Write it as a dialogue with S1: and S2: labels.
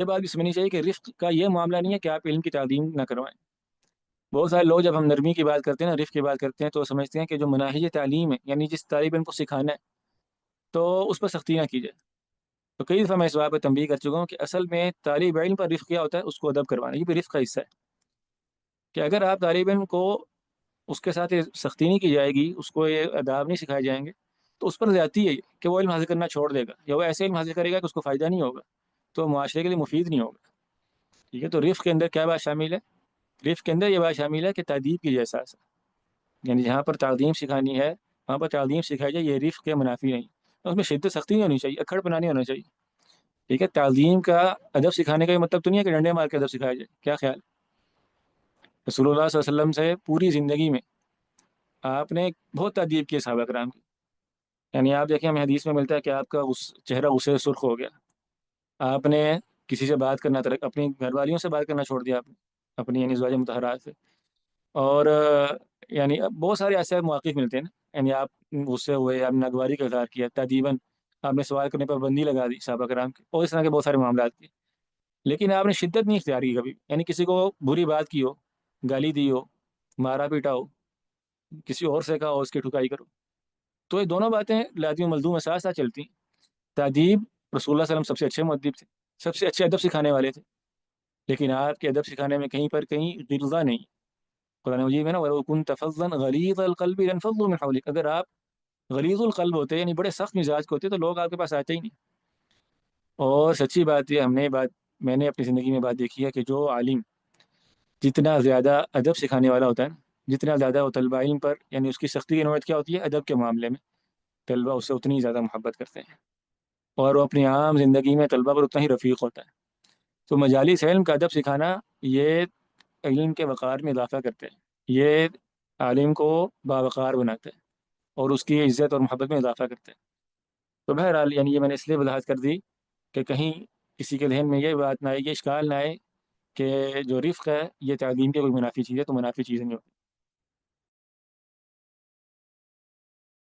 S1: یہ بات بھی سمجھنی چاہیے کہ رفق کا یہ معاملہ نہیں ہے کہ آپ علم کی تعلیم نہ کروائیں۔ بہت سارے لوگ جب ہم نرمی کی بات کرتے ہیں نا، رفق کی بات کرتے ہیں، تو سمجھتے ہیں کہ جو مناہج تعلیم ہے، یعنی جس طالب علم کو سکھانا ہے تو اس پر سختی نہ کی جائے۔ تو کئی دفعہ میں اس بات پہ تنبیہ کر چکا ہوں کہ اصل میں طالب علم پر رفق کیا ہوتا ہے، اس کو ادب کروانا، یہ بھی رفق کا حصہ ہے۔ کہ اگر آپ طالب علم کو اس کے ساتھ یہ سختی نہیں کی جائے گی، اس کو یہ آداب نہیں سکھائے جائیں گے، تو اس پر زیادتی ہے یہ کہ وہ علم حاصل کرنا چھوڑ دے گا، یا وہ ایسے علم حاصل کرے گا کہ اس کو فائدہ نہیں ہوگا، تو معاشرے کے لیے مفید نہیں ہوگا۔ ٹھیک ہے، تو رفق کے اندر کیا بات شامل ہے؟ رفق کے اندر یہ بات شامل ہے کہ تادیب کی جیسا، یعنی جہاں پر تعلیم سکھانی ہے وہاں پر تعلیم سکھائی جائے، یہ رفق کے منافی نہیں، اس میں شدت سختی نہیں ہونی چاہیے، اکھڑ پنا نہیں ہونا چاہیے۔ ٹھیک ہے، تعلیم کا ادب سکھانے کا یہ مطلب تو نہیں ہے کہ ڈنڈے مار کے ادب سکھایا جائے، کیا خیال؟ رسول اللہ صلی اللہ علیہ وسلم سے پوری زندگی میں آپ نے بہت تادیب کی صحابہ کرام کی، یعنی آپ دیکھیں ہمیں حدیث میں ملتا ہے کہ آپ کا چہرہ غصے سے سرخ ہو گیا، آپ نے کسی سے بات کرنا ترک، اپنی گھر والیوں سے بات کرنا چھوڑ دیا آپ نے، اپنی یعنی ازواج مطہرات سے، اور یعنی بہت سارے ایسے مواقف ملتے ہیں نا، یعنی آپ غصے ہوئے، آپ نے ناگواری کا اظہار کیا تادیباً، آپ نے سوال کرنے پر پابندی لگا دی صحابہ کرام کی، اور اس طرح کے بہت سارے معاملات کیے، لیکن آپ نے شدت نہیں اختیار کی کبھی، یعنی کسی کو بری بات کی ہو، گالی دی ہو، مارا پیٹا ہو، کسی اور سے کہا ہو اس کی ٹھکائی کرو، تو یہ دونوں باتیں لازمی و ملزوم میں ساتھ ساتھ چلتی ہیں۔ تادیب، رسول اللہ صلی اللہ علیہ وسلم سب سے اچھے مؤدب تھے، سب سے اچھے ادب سکھانے والے تھے، لیکن آپ کے ادب سکھانے میں کہیں پر کہیں غلظہ نہیں۔ قرآن مجید میں نا وَلَوْ كُنْتَ فَظًّا غَلِيظَ الْقَلْبِ لَانفَضُّوا مِنْ حَوْلِكَ، اگر آپ غلیظ القلب ہوتے یعنی بڑے سخت مزاج کے ہوتے تو لوگ آپ کے پاس آتے ہی نہیں۔ اور سچی بات یہ میں نے اپنی زندگی میں بات دیکھی ہے کہ جو عالم جتنا زیادہ ادب سکھانے والا ہوتا ہے نا، جتنا زیادہ وہ طلبہ علم پر، یعنی اس کی سختی کی نوعیت کیا ہوتی ہے ادب کے معاملے میں، طلبہ اس سے اتنی زیادہ محبت کرتے ہیں، اور وہ اپنی عام زندگی میں طلبہ پر اتنا ہی رفیق ہوتا ہے۔ تو مجالس علم کا ادب سکھانا یہ علم کے وقار میں اضافہ کرتے ہیں، یہ عالم کو باوقار بناتے ہیں اور اس کی عزت اور محبت میں اضافہ کرتے ہیں۔ تو بہرحال یعنی یہ میں نے اس لیے وضاحت کر دی کہ کہیں کسی کے ذہن میں یہ بات نہ آئے، یہ اشکال نہ آئے کہ جو رفق ہے یہ تعلیم کے کوئی منافی چیز ہے، تو منافی چیز نہیں ہوتی۔